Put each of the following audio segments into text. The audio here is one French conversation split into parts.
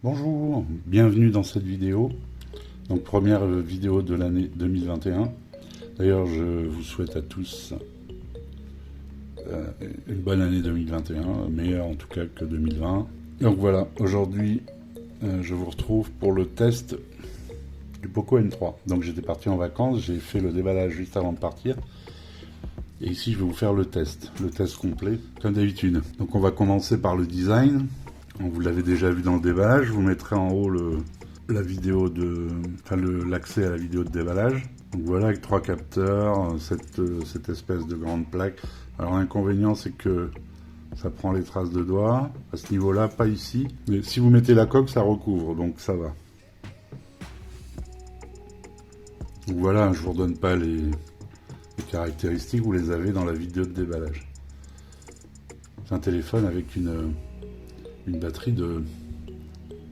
Bonjour, bienvenue dans cette vidéo. Donc première vidéo de l'année 2021. D'ailleurs, je vous souhaite à tous une bonne année 2021, meilleure en tout cas que 2020. Donc voilà, aujourd'hui, je vous retrouve pour le test du Poco M3. Donc j'étais parti en vacances, j'ai fait le déballage juste avant de partir. Et ici, je vais vous faire le test complet, comme d'habitude. Donc on va commencer par le design. Vous l'avez déjà vu dans le déballage, je vous mettrai en haut l'accès à la vidéo de déballage. Donc voilà, avec 3 capteurs, cette espèce de grande plaque. Alors l'inconvénient, c'est que ça prend les traces de doigts. À ce niveau-là, pas ici. Mais si vous mettez la coque, ça recouvre, donc ça va. Donc voilà, je vous redonne pas les caractéristiques, vous les avez dans la vidéo de déballage. C'est un téléphone avec une batterie de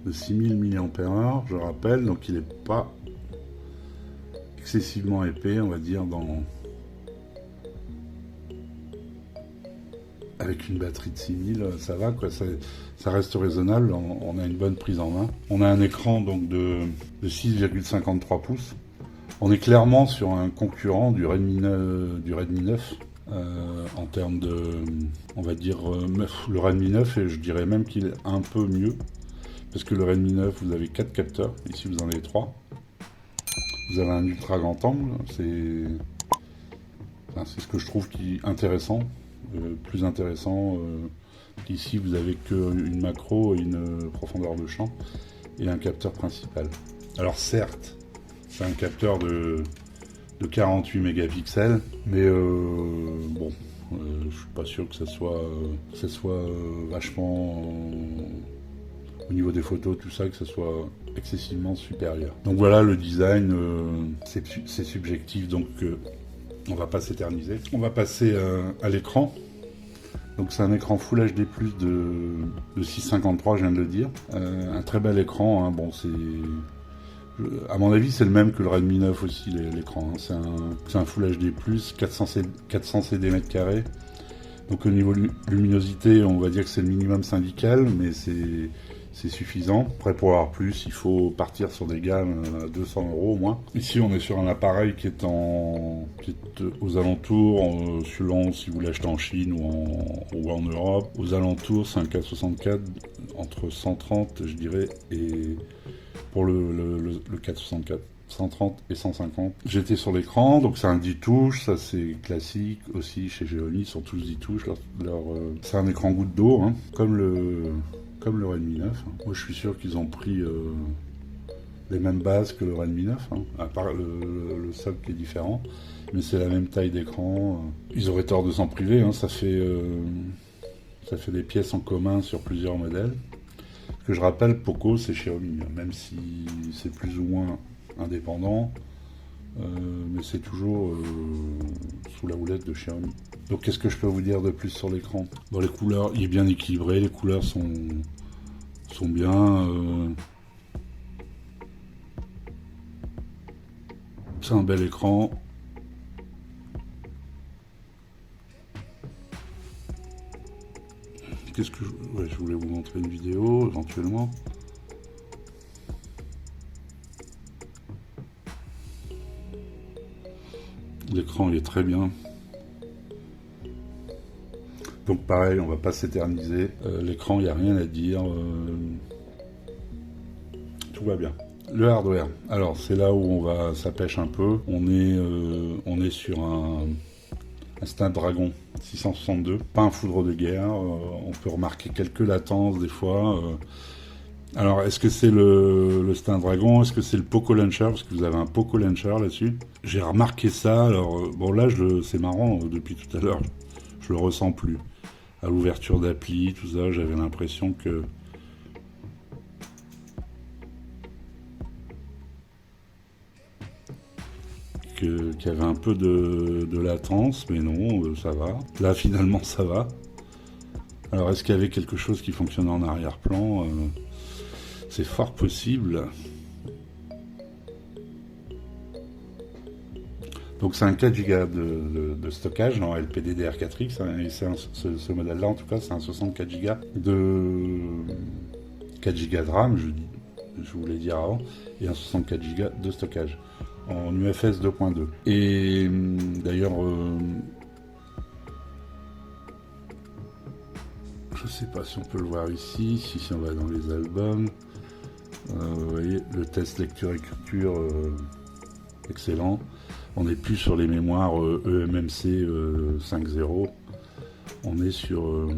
6000 mAh, je rappelle, donc il n'est pas excessivement épais, on va dire, avec une batterie de 6000, ça va, quoi, ça reste raisonnable, on a une bonne prise en main. On a un écran donc de 6,53 pouces. On est clairement sur un concurrent du Redmi 9 en termes de, on va dire, le Redmi 9, et je dirais même qu'il est un peu mieux, parce que le Redmi 9, vous avez 4 capteurs, ici vous en avez 3. Vous avez un ultra grand angle, c'est ce que je trouve intéressant, plus intéressant qu'ici vous avez qu'une macro et une profondeur de champ, et un capteur principal. Alors certes, c'est un capteur de 48 mégapixels, mais bon, je suis pas sûr que ça soit vachement au niveau des photos, tout ça, que ça soit excessivement supérieur. Donc voilà, le design, c'est subjectif, donc on va pas s'éterniser. On va passer à l'écran. Donc c'est un écran Full HD+ de 6,53, je viens de le dire. Un très bel écran, hein. Bon, à mon avis, c'est le même que le Redmi 9 aussi, l'écran. Hein. C'est un Full HD+, 400 cm². Donc au niveau luminosité, on va dire que c'est le minimum syndical, mais c'est suffisant. Après, pour avoir plus, il faut partir sur des gammes à 200 € au moins. Ici, on est sur un appareil qui est aux alentours, selon si vous l'achetez en Chine ou en Europe. Aux alentours, c'est un K64 entre 130, je dirais, et pour le 464, 130 et 150. J'étais sur l'écran, donc c'est un 10 touches, ça c'est classique aussi chez Xiaomi, ils sont tous 10 touches. C'est un écran goutte d'eau, hein, comme le Redmi 9. Hein. Moi je suis sûr qu'ils ont pris les mêmes bases que le Redmi 9, hein, à part le socle qui est différent, mais c'est la même taille d'écran. Ils auraient tort de s'en priver, hein, ça fait des pièces en commun sur plusieurs modèles. Ce que je rappelle, Poco c'est Xiaomi, même si c'est plus ou moins indépendant, mais c'est toujours sous la houlette de Xiaomi. Donc qu'est-ce que je peux vous dire de plus sur l'écran? Bon, les couleurs, il est bien équilibré, les couleurs sont bien. C'est un bel écran. Je voulais vous montrer une vidéo éventuellement. L'écran il est très bien. Donc pareil, on va pas s'éterniser. L'écran, il n'y a rien à dire. Tout va bien. Le hardware. Alors c'est là où ça pêche un peu. On est sur un Snapdragon 662, pas un foudre de guerre. On peut remarquer quelques latences des fois. Alors, est-ce que c'est le Snapdragon? Est-ce que c'est le Poco Launcher? Parce que vous avez un Poco Launcher là-dessus. J'ai remarqué ça. Alors, bon, là, c'est marrant, depuis tout à l'heure, je le ressens plus. À l'ouverture d'appli, tout ça, j'avais l'impression qu'il y avait un peu de latence, mais non, ça va. Là, finalement, ça va. Alors, est-ce qu'il y avait quelque chose qui fonctionnait en arrière-plan? C'est fort possible. Donc c'est un 4 Go de stockage en LPDDR4X, hein, et ce modèle-là en tout cas c'est un 64 Go de 4 Go de RAM, je voulais dire avant, et un 64 Go de stockage en UFS 2.2. Et d'ailleurs, je sais pas si on peut le voir ici, si on va dans les albums, vous voyez le test lecture-écriture excellent. On n'est plus sur les mémoires eMMC 5.0, on est sur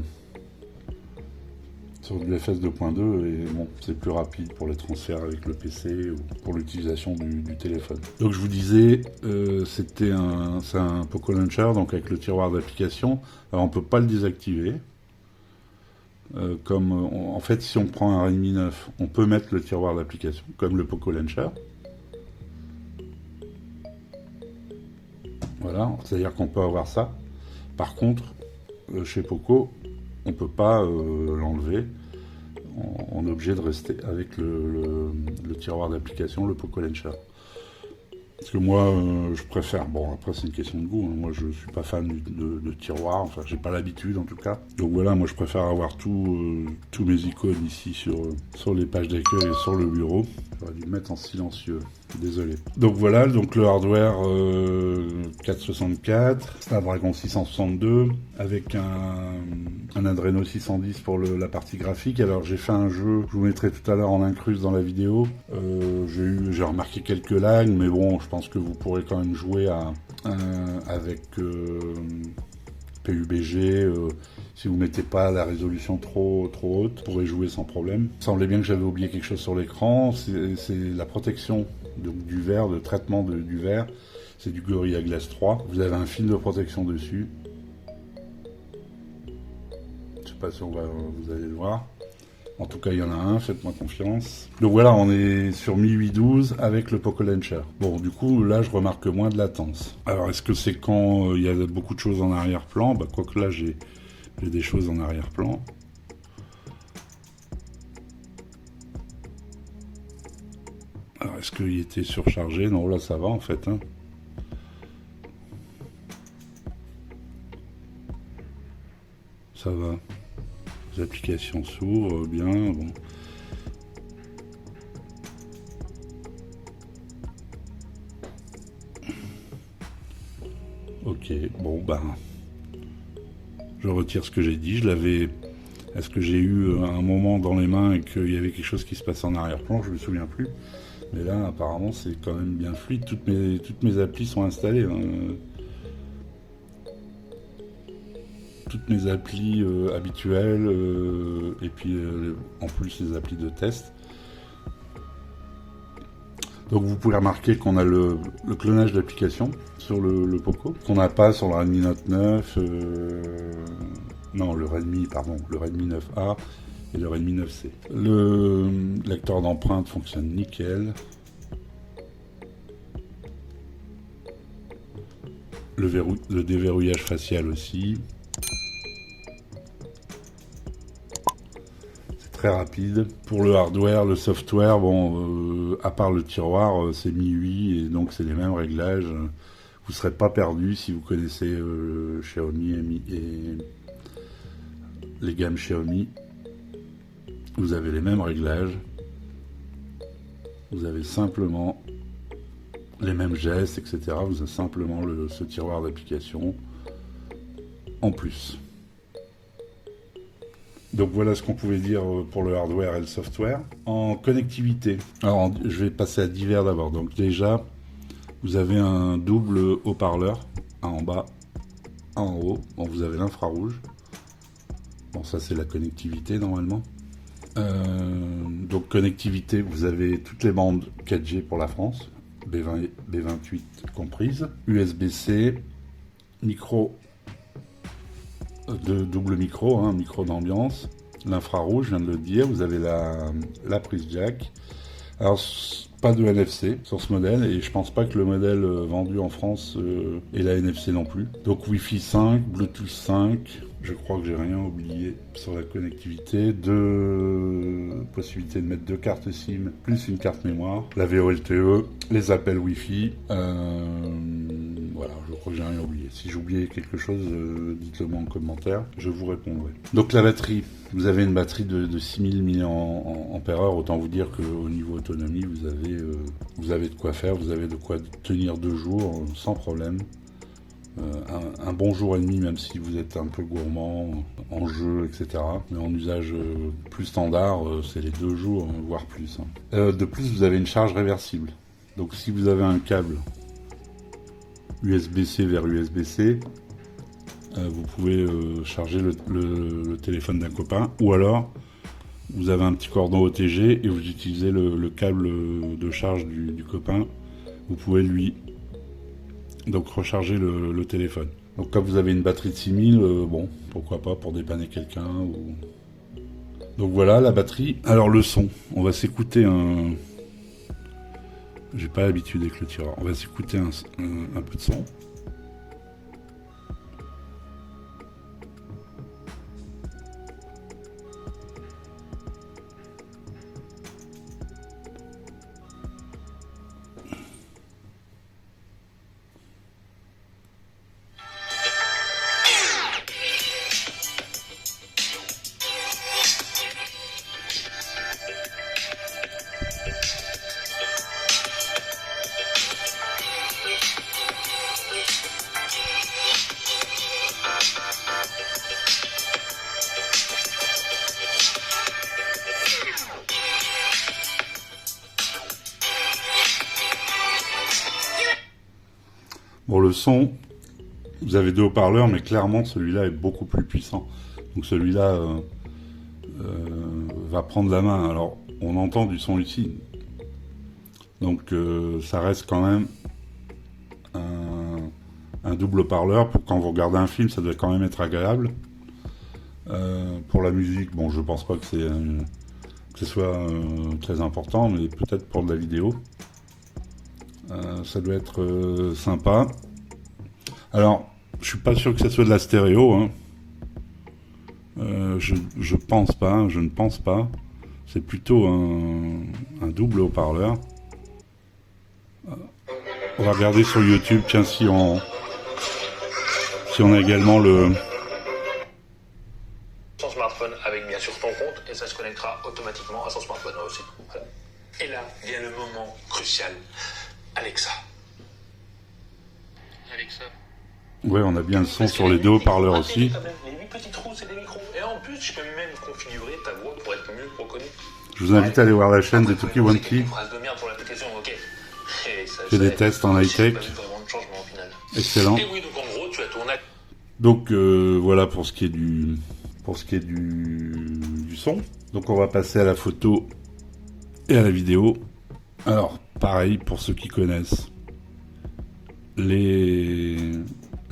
du FS 2.2 et bon, c'est plus rapide pour les transferts avec le PC ou pour l'utilisation du téléphone. Donc je vous disais, c'est un Poco Launcher, donc avec le tiroir d'application. Alors on peut pas le désactiver. En fait, si on prend un Redmi 9, on peut mettre le tiroir d'application, comme le Poco Launcher. Voilà, c'est-à-dire qu'on peut avoir ça. Par contre, chez Poco, on peut pas l'enlever. On est obligé de rester avec le tiroir d'application, le Poco Launcher. Parce que moi, je préfère... Bon, après, c'est une question de goût. Hein. Moi, je suis pas fan de tiroir. Enfin, j'ai pas l'habitude, en tout cas. Donc voilà, moi, je préfère avoir tous mes icônes ici sur les pages d'accueil et sur le bureau. J'aurais dû le mettre en silencieux. Désolé. Donc voilà, donc le hardware 464, Snapdragon 662, avec un Adreno 610 pour la partie graphique. Alors j'ai fait un jeu, je vous mettrai tout à l'heure en incruse dans la vidéo. J'ai remarqué quelques lags, mais bon, je pense que vous pourrez quand même jouer avec PUBG. Si vous mettez pas la résolution trop haute, vous pourrez jouer sans problème. Il semblait bien que j'avais oublié quelque chose sur l'écran, c'est la protection du verre, le traitement du verre. C'est du Gorilla Glass 3. Vous avez un film de protection dessus. Je sais pas si vous allez le voir. En tout cas, il y en a un, faites-moi confiance. Donc voilà, on est sur 1812 avec le Poco Launcher. Bon, du coup, là, je remarque moins de latence. Alors, est-ce que c'est quand il y a beaucoup de choses en arrière-plan? Bah, quoique là, j'ai des choses en arrière-plan. Alors, est-ce qu'il était surchargé? Non, là, ça va, en fait. Hein. Ça va. Les applications s'ouvrent bien. Bon. Ok, bon, ben... Je retire ce que j'ai dit. Est-ce que j'ai eu un moment dans les mains et qu'il y avait quelque chose qui se passait en arrière-plan? Je me souviens plus. Mais là, apparemment, c'est quand même bien fluide. Toutes mes applis sont installées. Hein. Toutes mes applis habituelles et puis en plus les applis de test. Donc vous pouvez remarquer qu'on a le clonage d'applications sur le Poco, qu'on n'a pas sur le Redmi Note 9, non le Redmi 9A et le Redmi 9C. Le lecteur d'empreintes fonctionne nickel. Le déverrouillage facial aussi. Très rapide. Pour le hardware, le software, bon, à part le tiroir, c'est MIUI et donc c'est les mêmes réglages. Vous ne serez pas perdu si vous connaissez Xiaomi et les gammes Xiaomi. Vous avez les mêmes réglages. Vous avez simplement les mêmes gestes, etc. Vous avez simplement ce tiroir d'application en plus. Donc voilà ce qu'on pouvait dire pour le hardware et le software. En connectivité, alors je vais passer à divers d'abord. Donc déjà, vous avez un double haut-parleur, un en bas, un en haut. Bon, vous avez l'infrarouge. Bon, ça c'est la connectivité normalement. Donc connectivité, vous avez toutes les bandes 4G pour la France, B20 et B28 comprises, USB-C, micro de double micro, hein, micro d'ambiance, l'infrarouge, je viens de le dire, vous avez la prise jack. Alors, pas de NFC sur ce modèle, et je pense pas que le modèle vendu en France ait la NFC non plus. Donc Wi-Fi 5, Bluetooth 5, je crois que j'ai rien oublié sur la connectivité. Possibilité de mettre 2 cartes SIM plus une carte mémoire, la VoLTE, les appels Wi-Fi, voilà, je crois que j'ai rien oublié. Si j'ai oublié quelque chose, dites-le moi en commentaire, je vous répondrai. Donc la batterie, vous avez une batterie de 6000 mAh, autant vous dire qu'au niveau autonomie, vous avez de quoi faire, vous avez de quoi tenir 2 jours sans problème. Un bon jour et demi, même si vous êtes un peu gourmand en jeu, etc. Mais en usage plus standard, c'est les 2 jours, voire plus. De plus, vous avez une charge réversible. Donc si vous avez un câble USB-C vers USB-C, vous pouvez charger le téléphone d'un copain, ou alors vous avez un petit cordon OTG et vous utilisez le câble de charge du copain. Vous pouvez lui donc recharger le téléphone. Donc quand vous avez une batterie de 6000, bon, pourquoi pas pour dépanner quelqu'un. Donc voilà la batterie. Alors le son, on va s'écouter un... J'ai pas l'habitude avec le tireur. On va s'écouter un peu de son. Bon, le son, vous avez 2 haut-parleurs, mais clairement celui-là est beaucoup plus puissant. Donc celui-là va prendre la main. Alors, on entend du son ici. Donc ça reste quand même un double haut-parleur. Pour quand vous regardez un film, ça doit quand même être agréable. Pour la musique, bon, je pense pas que ce soit très important, mais peut-être pour de la vidéo. Ça doit être sympa. Alors, je suis pas sûr que ça soit de la stéréo. Hein. Je pense pas, je ne pense pas. C'est plutôt un double haut-parleur. On va regarder sur YouTube, tiens, si on a également son smartphone avec bien sûr ton compte et ça se connectera automatiquement à son smartphone aussi. Voilà. Et là vient le moment crucial. Alexa. Alexa. Ouais, on a bien le son sur les 2 haut-parleurs aussi. Les 8 petits trous, c'est des micros. Et en plus, je peux même configurer ta voix pour être mieux reconnue. Je vous invite à aller voir la chaîne de Tuki Wanki. J'ai des tests en high-tech. Excellent. Et oui, donc en gros, tu as tourné. Donc voilà pour ce qui est du son. Donc on va passer à la photo et à la vidéo. Alors pareil pour ceux qui connaissent les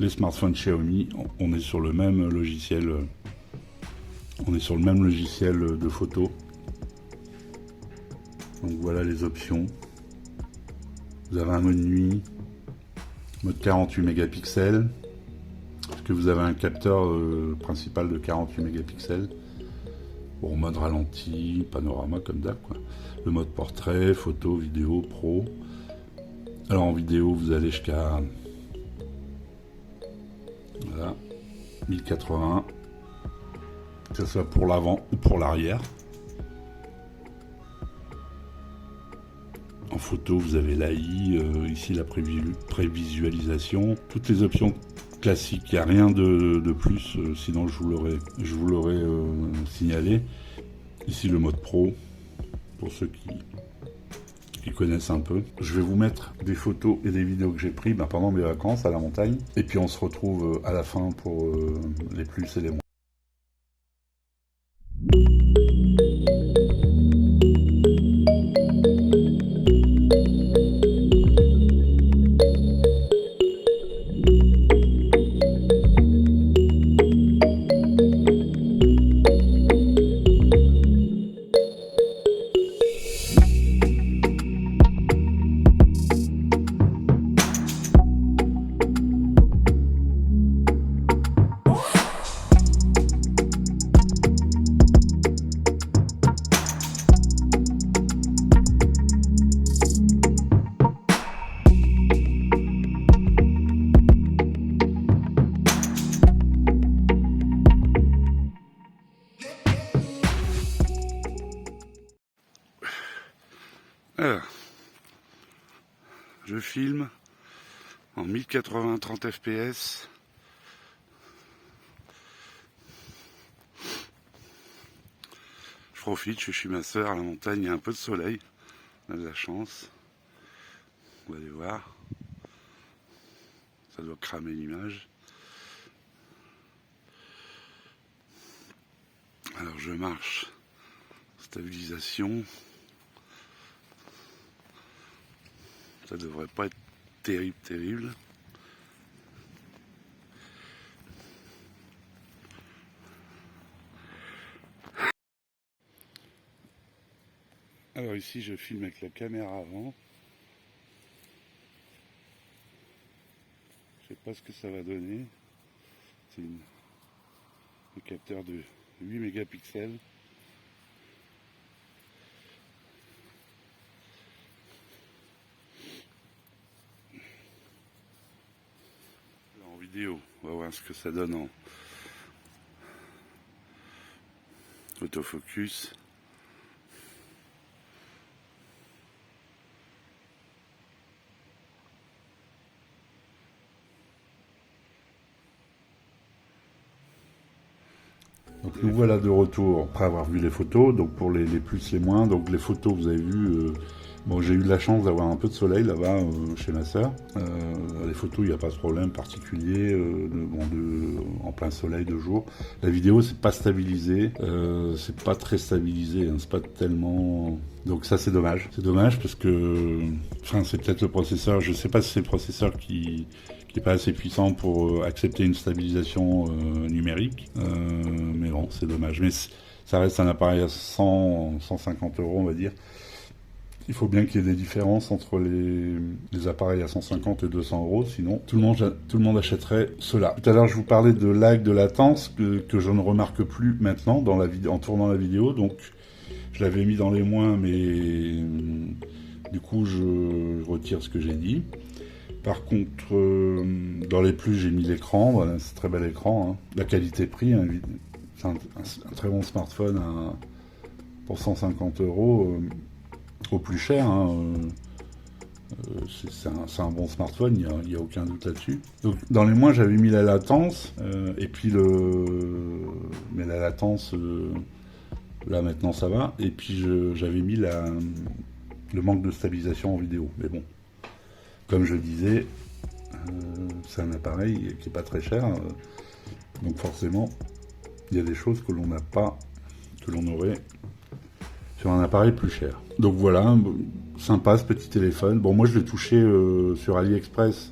smartphones Xiaomi, on est sur le même logiciel. On est sur le même logiciel de photo. Donc voilà les options. Vous avez un mode nuit, mode 48 mégapixels. Parce que vous avez un capteur principal de 48 mégapixels. Bon, mode ralenti, panorama comme d'hab, quoi. Le mode portrait, photo, vidéo, pro. Alors en vidéo, vous allez jusqu'à... Voilà, 1080. Que ce soit pour l'avant ou pour l'arrière. En photo, vous avez l'AI, ici la prévisualisation. Toutes les options classique, il n'y a rien de plus, sinon je vous l'aurais signalé. Ici le mode pro, pour ceux qui connaissent un peu. Je vais vous mettre des photos et des vidéos que j'ai prises pendant mes vacances à la montagne. Et puis on se retrouve à la fin pour les plus et les moins. filme en 1080 30 fps. Je profite, je suis chez ma soeur à la montagne, il y a un peu de soleil, on a de la chance. On va aller voir. Ça doit cramer l'image. Alors je marche. Stabilisation. Ça devrait pas être terrible. Alors ici je filme avec la caméra avant. Je sais pas ce que ça va donner. C'est un capteur de 8 mégapixels. En vidéo, on va voir ce que ça donne en autofocus. Donc nous voilà de retour après avoir vu les photos, donc pour les plus les moins. Donc les photos vous avez vu, bon j'ai eu de la chance d'avoir un peu de soleil là-bas chez ma soeur. Les photos il n'y a pas de problème particulier, en plein soleil de jour. La vidéo c'est pas stabilisé, c'est pas très stabilisé, hein, c'est pas tellement... Donc ça c'est dommage parce que, enfin c'est peut-être le processeur, je sais pas si c'est le processeur qui est pas assez puissant pour accepter une stabilisation numérique, mais bon c'est dommage. Mais ça reste un appareil à 150 € on va dire. Il faut bien qu'il y ait des différences entre les appareils à 150 et 200 €, sinon tout le monde achèterait cela. Tout à l'heure je vous parlais de lag, de latence que je ne remarque plus maintenant en tournant la vidéo, donc je l'avais mis dans les moins, mais du coup je retire ce que j'ai dit. Par contre, dans les plus, j'ai mis l'écran. Voilà, c'est un très bel écran. Hein. La qualité-prix, hein, c'est un très bon smartphone pour 150 € au plus cher. Hein, c'est un bon smartphone, il n'y a aucun doute là-dessus. Donc, dans les moins, j'avais mis la latence. Et puis mais la latence, là maintenant ça va. Et puis j'avais mis le manque de stabilisation en vidéo. Mais bon. Comme je disais, c'est un appareil qui n'est pas très cher, donc forcément, il y a des choses que l'on n'a pas, que l'on aurait sur un appareil plus cher. Donc voilà, sympa ce petit téléphone. Bon, moi je l'ai touché sur AliExpress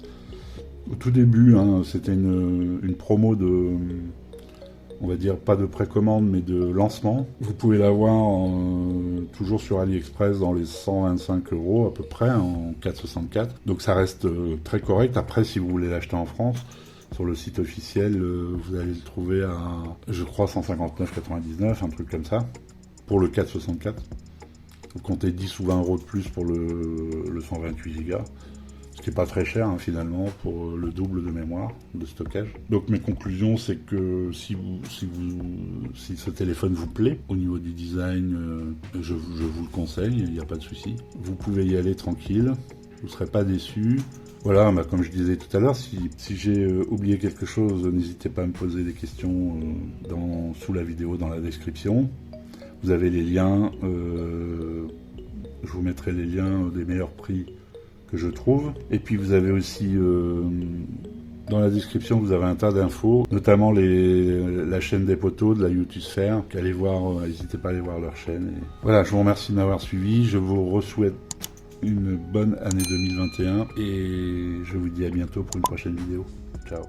au tout début, hein, c'était une promo de... on va dire pas de précommande mais de lancement. Vous pouvez l'avoir toujours sur AliExpress dans les 125 € à peu près, en 4,64. Donc ça reste très correct. Après si vous voulez l'acheter en France, sur le site officiel, vous allez le trouver à, je crois, 159,99, un truc comme ça, pour le 4,64. Vous comptez 10 ou 20 € de plus pour le 128 Go. Ce qui n'est pas très cher hein, finalement pour le double de mémoire de stockage. Donc mes conclusions c'est que si ce téléphone vous plaît au niveau du design, je vous le conseille, il n'y a pas de souci. Vous pouvez y aller tranquille, vous ne serez pas déçus. Voilà, comme je disais tout à l'heure, si j'ai oublié quelque chose, n'hésitez pas à me poser des questions sous la vidéo, dans la description. Vous avez les liens, je vous mettrai les liens des meilleurs prix que je trouve. Et puis vous avez aussi dans la description vous avez un tas d'infos, notamment la chaîne des poteaux de la YouTusphère. Allez voir, n'hésitez pas à aller voir leur chaîne. Et voilà, je vous remercie de m'avoir suivi, je vous souhaite une bonne année 2021 et je vous dis à bientôt pour une prochaine vidéo. Ciao.